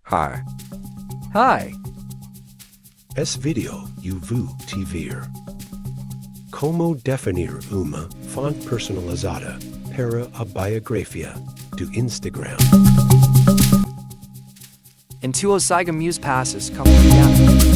Hi. Hi. Es video vu ver. Como definir uma fonte personalizada para a biografia do Instagram. In tuo sigamos passos como criar.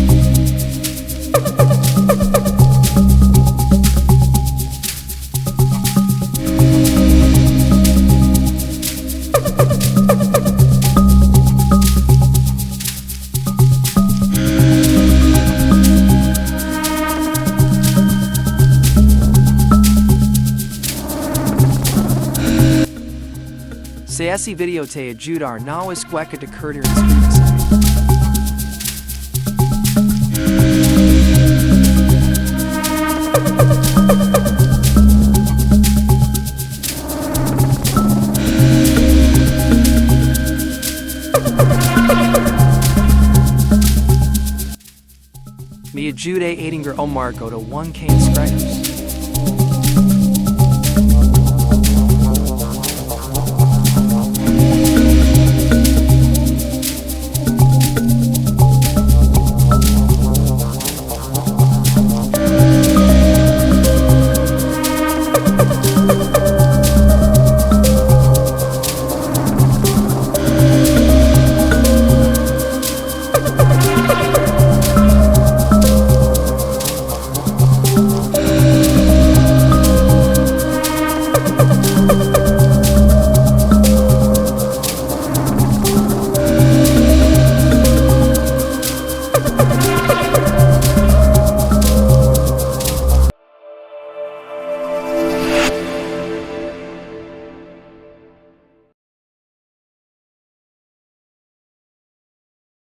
Se esse vídeo te ajudar, não esqueça de curtir e inscrever-se. Me ajude a atingir o marco de 1K inscritos.